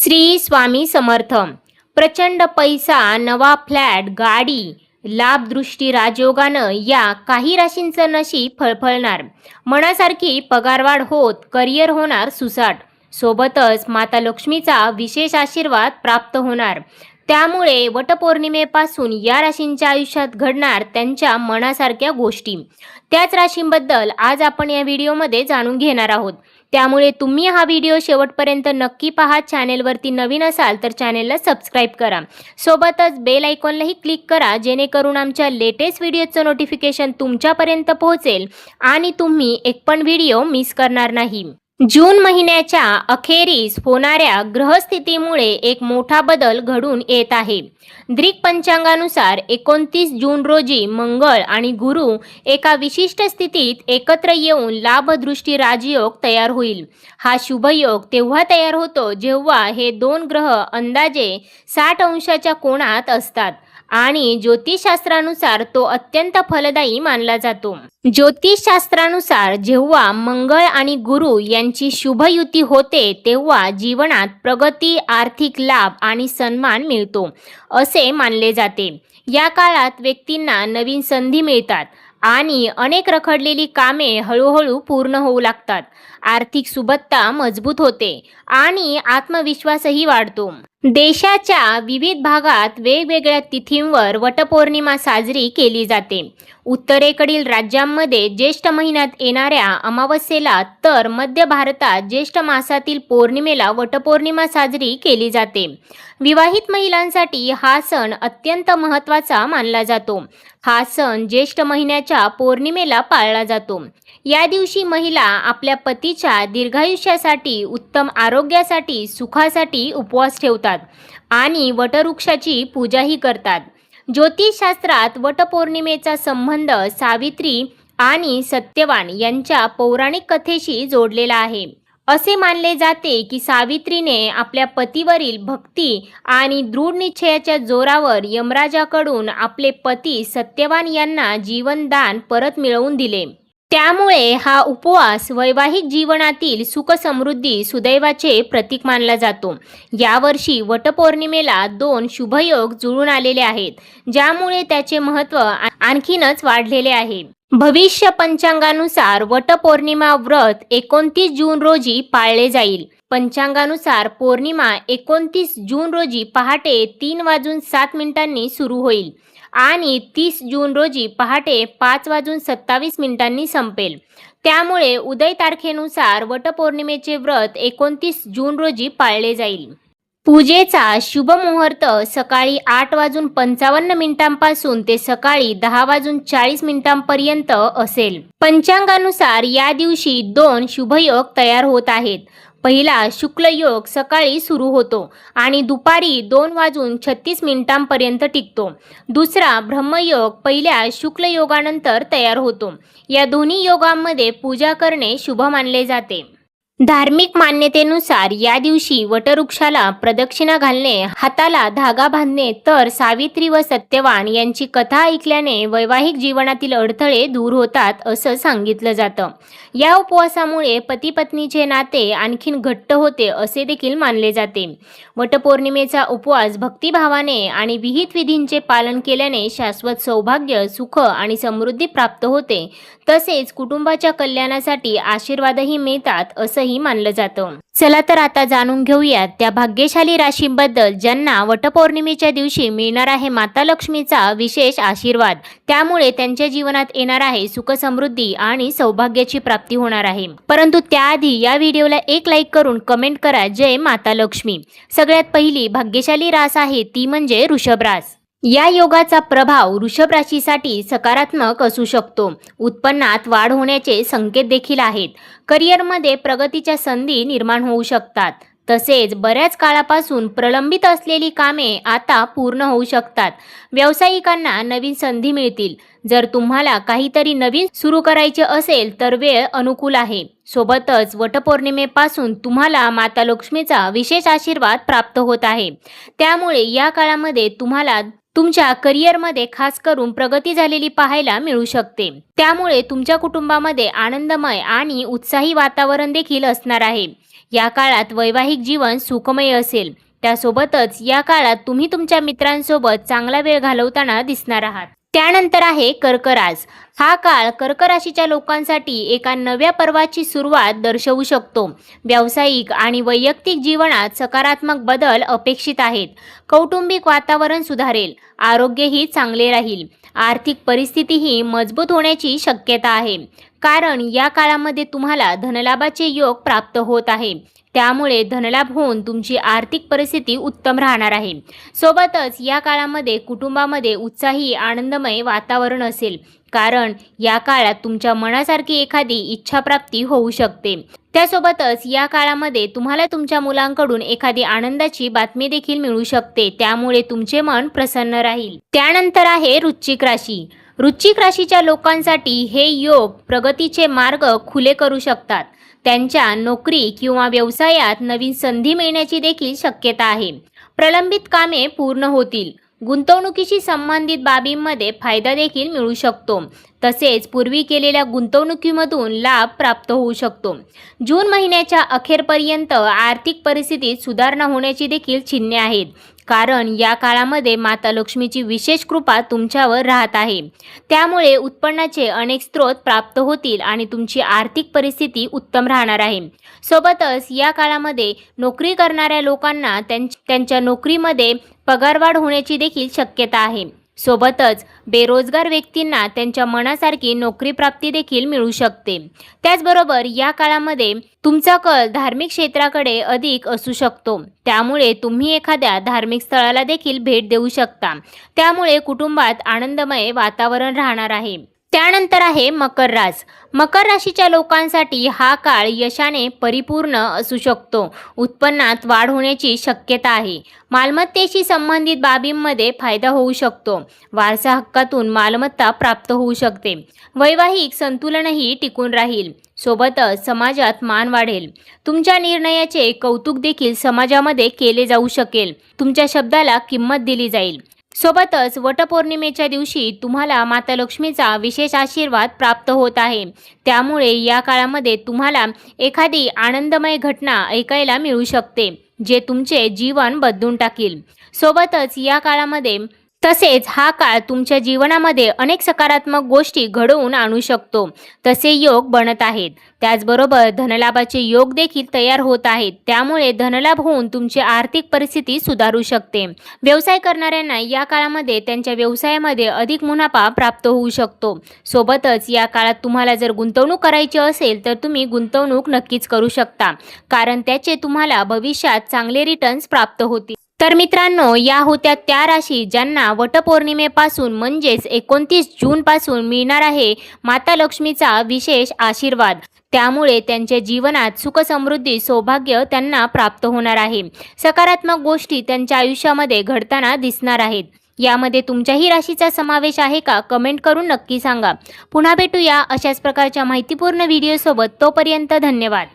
श्री स्वामी समर्थ. प्रचंड पैसा, नवा फ्लॅट, गाडी, लाभ दृष्टी राजयोगानं या काही राशींचं नशीब फळफळणार. मनासारखी पगारवाढ होत करिअर होणार सुसाट. सोबतच माता लक्ष्मीचा विशेष आशीर्वाद प्राप्त होणार. त्यामुळे वटपौर्णिमेपासून या राशींच्या आयुष्यात घडणार त्यांच्या मनासारख्या गोष्टी. त्याच राशींबद्दल आज आपण या व्हिडिओमध्ये जाणून घेणार आहोत. त्यामुळे तुम्ही हा व्हिडिओ शेवटपर्यंत नक्की पहा. चॅनेलवरती नवीन असाल तर चॅनेलला सबस्क्राईब करा. सोबतच बेल आयकॉनलाही क्लिक करा, जेणेकरून आमच्या लेटेस्ट व्हिडिओचं नोटिफिकेशन तुमच्यापर्यंत पोहोचेल आणि तुम्ही एक पण व्हिडिओ मिस करणार नाही. जून महिन्याच्या अखेरीस होणाऱ्या ग्रहस्थितीमुळे एक मोठा बदल घडून येत आहे. ग्रीक पंचांगानुसार 29 जून रोजी मंगळ आणि गुरु एका विशिष्ट स्थितीत एकत्र येऊन लाभदृष्टी राजयोग तयार होईल. हा शुभयोग तेव्हा तयार होतो जेव्हा हे दोन ग्रह अंदाजे 60 अंशाच्या कोनात असतात आणि ज्योतिषशास्त्रानुसार तो अत्यंत फलदायी मानला जातो. ज्योतिषशास्त्रानुसार जेव्हा मंगळ आणि गुरु यांची शुभ युती होते तेव्हा जीवनात प्रगती, आर्थिक लाभ आणि सन्मान मिळतो असे मानले जाते. या काळात व्यक्तींना नवीन संधी मिळतात आणि अनेक रखडलेली कामे हळूहळू पूर्ण होऊ लागतात. आर्थिक सुबत्ता मजबूत होते आणि आत्मविश्वासही वाढतो. देशाच्या विविध भागात वेगवेगळ्या तिथींवर वटपौर्णिमा साजरी केली जाते. उत्तरेकडील राज्यांमध्ये ज्येष्ठ महिन्यात येणाऱ्या अमावस्येला तर मध्य भारतात ज्येष्ठ मासातील पौर्णिमेला वटपौर्णिमा साजरी केली जाते. विवाहित महिलांसाठी हा सण अत्यंत महत्त्वाचा मानला जातो. हा सण ज्येष्ठ महिन्याच्या पौर्णिमेला पाळला जातो. या दिवशी महिला आपल्या पतीच्या दीर्घायुष्यासाठी, उत्तम आरोग्यासाठी, सुखासाठी उपवास ठेवतात आणि वटवृक्षाची पूजाही करतात. ज्योतिषशास्त्रात वटपौर्णिमेचा संबंध सावित्री आणि सत्यवान यांच्या पौराणिक कथेशी जोडलेला आहे. असे मानले जाते की सावित्रीने आपल्या पतीवरील भक्ती आणि दृढ निश्चयाच्या जोरावर यमराजाकडून आपले पती सत्यवान यांना जीवनदान परत मिळवून दिले. त्यामुळे हा उपवास वैवाहिक जीवनातील सुख, समृद्धी, सुदैवाचे प्रतीक मानला जातो. यावर्षी वटपौर्णिमेला 2 शुभयोग जुळून आलेले आहेत, ज्यामुळे त्याचे महत्त्व आणखीनच वाढलेले आहे. भविष्य पंचांगानुसार वटपौर्णिमा व्रत 29 जून रोजी पाळले जाईल. पंचांगानुसार पौर्णिमा 29 जून रोजी पहाटे 3:07 सुरू होईल आणि 30 जून रोजी पहाटे 5:27 संपेल. त्यामुळे उदय तारखेनुसार वटपौर्णिमेचे व्रत 29 जून रोजी पाळले जाईल. पूजेचा शुभ मुहूर्त सकाळी 8:55 पासून ते सकाळी 10:40 पर्यंत असेल. पंचांगानुसार या दिवशी 2 शुभयोग तयार होत आहेत. पहिला शुक्ल योग सकाळी सुरू होतो आणि दुपारी 2:36 पर्यंत टिकतो. दुसरा ब्रह्मयोग पहिल्या शुक्ल योगानंतर तयार होतो. या दोन्ही योगांमध्ये पूजा करणे शुभ मानले जाते. धार्मिक मान्यतेनुसार या दिवशी वटवृक्षाला प्रदक्षिणा घालणे, हाताला धागा बांधणे, तर सावित्री व सत्यवान यांची कथा ऐकल्याने वैवाहिक जीवनातील अडथळे दूर होतात असं सांगितलं जातं. या उपवासामुळे पती पत्नीचे नाते आणखीन घट्ट होते असे देखील मानले जाते. वटपौर्णिमेचा उपवास भक्तिभावाने आणि विहित विधींचे पालन केल्याने शाश्वत सौभाग्य, सुख आणि समृद्धी प्राप्त होते. तसेच कुटुंबाच्या कल्याणासाठी आशीर्वादही मिळतात असंही मानलं जातं. चला तर आता जाणून घेऊयात त्या भाग्यशाली राशींबद्दल ज्यांना वटपौर्णिमेच्या दिवशी मिळणार आहे माता लक्ष्मीचा विशेष आशीर्वाद. त्यामुळे त्यांच्या जीवनात येणार आहे सुख, समृद्धी आणि सौभाग्याची प्राप्ती होणार आहे. परंतु त्याआधी या व्हिडिओला एक लाईक करून कमेंट करा जय माता लक्ष्मी. सगळ्यात पहिली भाग्यशाली रास आहे ती म्हणजे वृषभ रास. या योगाचा प्रभाव वृषभ राशीसाठी सकारात्मक असू शकतो. उत्पन्नात वाढ होण्याचे संकेत देखील आहेत. करिअरमध्ये प्रगतीच्या संधी निर्माण होऊ शकतात. तसेच बऱ्याच काळापासून प्रलंबित असलेली कामे आता पूर्ण होऊ शकतात. व्यावसायिकांना नवीन संधी मिळतील. जर तुम्हाला काहीतरी नवीन सुरू करायचे असेल तर वेळ अनुकूल आहे. सोबतच वटपौर्णिमेपासून तुम्हाला माता लक्ष्मीचा विशेष आशीर्वाद प्राप्त होत आहे. त्यामुळे या काळामध्ये तुम्हाला तुमच्या करिअरमध्ये खास करून प्रगती झालेली पाहायला मिळू शकते. त्यामुळे तुमच्या कुटुंबामध्ये आनंदमय आणि उत्साही वातावरण देखील असणार आहे. या काळात वैवाहिक जीवन सुखमय असेल. त्यासोबतच या काळात तुम्ही तुमच्या मित्रांसोबत चांगला वेळ घालवताना दिसणार आहात. त्यानंतर आहे कर्क रास. हा काळ कर्क राशीच्या लोकांसाठी एका नव्या पर्वाची सुरुवात दर्शवू शकतो. व्यावसायिक आणि वैयक्तिक जीवनात सकारात्मक बदल अपेक्षित आहेत. कौटुंबिक वातावरण सुधारेल, आरोग्यही चांगले राहील. आर्थिक परिस्थितीही मजबूत होण्याची शक्यता आहे, कारण या काळामध्ये तुम्हाला धनलाभाचे योग प्राप्त होत आहे. त्यामुळे धनलाभ होऊन तुमची आर्थिक परिस्थिती उत्तम राहणार आहे. सोबतच या काळामध्ये कुटुंबामध्ये उत्साही आनंदमय वातावरण असेल, कारण या काळात तुमच्या मनासारखी एखादी इच्छाप्राप्ती होऊ शकते. त्यासोबतच या काळामध्ये तुम्हाला तुमच्या मुलांकडून एखादी आनंदाची बातमी देखील मिळू शकते. त्यामुळे तुमचे मन प्रसन्न राहील. त्यानंतर आहे वृश्चिक राशी. वृश्चिक राशीच्या लोकांसाठी हे योग प्रगतीचे मार्ग खुले करू शकतात. त्यांच्या नोकरी किंवा व्यवसायात नवीन संधी मिळण्याची देखील शक्यता आहे. प्रलंबित कामे पूर्ण होतील. गुंतवणुकीशी संबंधित बाबींमध्ये फायदा देखील मिळू शकतो. तसेच पूर्वी केलेल्या गुंतवणुकीमधून लाभ प्राप्त होऊ शकतो. जून महिन्याच्या अखेरपर्यंत आर्थिक परिस्थितीत सुधारणा होण्याची देखील चिन्हे आहेत, कारण या काळामध्ये माता लक्ष्मीची विशेष कृपा तुमच्यावर राहत आहे. त्यामुळे उत्पन्नाचे अनेक स्रोत प्राप्त होतील आणि तुमची आर्थिक परिस्थिती उत्तम राहणार आहे. सोबतच या काळामध्ये नोकरी करणाऱ्या लोकांना त्यांच्या नोकरीमध्ये पगारवाढ होण्याची देखील शक्यता आहे. सोबतच बेरोजगार व्यक्तींना त्यांच्या मनासारखी नोकरी प्राप्ती देखील मिळू शकते. त्याचबरोबर या काळामध्ये तुमचा कल धार्मिक क्षेत्राकडे अधिक असू शकतो. त्यामुळे तुम्ही एखाद्या धार्मिक स्थळाला देखील भेट देऊ शकता. त्यामुळे कुटुंबात आनंदमय वातावरण राहणार आहे. त्यानंतर आहे मकर रास. मकर राशीच्या लोकांसाठी हा काळ यशाने परिपूर्ण असू शकतो. उत्पन्नात वाढ होण्याची शक्यता आहे. मालमत्तेशी संबंधित बाबींमध्ये फायदा होऊ शकतो. वारसा हक्कातून मालमत्ता प्राप्त होऊ शकते. वैवाहिक संतुलनही टिकून राहील. सोबतच समाजात मान वाढेल. तुमच्या निर्णयाचे कौतुक देखील समाजामध्ये केले जाऊ शकेल. तुमच्या शब्दाला किंमत दिली जाईल. सोबतच वटपौर्णिमेच्या दिवशी तुम्हाला माता लक्ष्मीचा विशेष आशीर्वाद प्राप्त होत आहे. त्यामुळे या काळामध्ये तुम्हाला एखादी आनंदमय घटना ऐकायला मिळू शकते, जे तुमचे जीवन बदलून टाकील. सोबतच या काळामध्ये तसेच हा काळ तुमच्या जीवनामध्ये अनेक सकारात्मक गोष्टी घडवून आणू शकतो. तसे योग बनत आहेत. त्याचबरोबर धनलाभाचे योग देखील तयार होत आहेत. त्यामुळे धनलाभ होऊन तुमची आर्थिक परिस्थिती सुधारू शकते. व्यवसाय करणाऱ्यांना या काळामध्ये त्यांच्या व्यवसायामध्ये अधिक मुनाफा प्राप्त होऊ शकतो. सोबतच या काळात तुम्हाला जर गुंतवणूक करायची असेल तर तुम्ही गुंतवणूक नक्कीच करू शकता, कारण त्याचे तुम्हाला भविष्यात चांगले रिटर्न्स प्राप्त होतील. तर मित्रांनो, या होत्या त्या राशी ज्यांना वटपौर्णिमेपासून म्हणजेच 29 जूनपासून मिळणार आहे माता लक्ष्मीचा विशेष आशीर्वाद. त्यामुळे त्यांच्या जीवनात सुख समृद्धी सौभाग्य त्यांना प्राप्त होणार आहे. सकारात्मक गोष्टी त्यांच्या आयुष्यामध्ये घडताना दिसणार आहेत. यामध्ये तुमच्याही राशीचा समावेश आहे का? कमेंट करून नक्की सांगा. पुन्हा भेटूया अशाच प्रकारच्या माहितीपूर्ण व्हिडिओसोबत. तोपर्यंत धन्यवाद.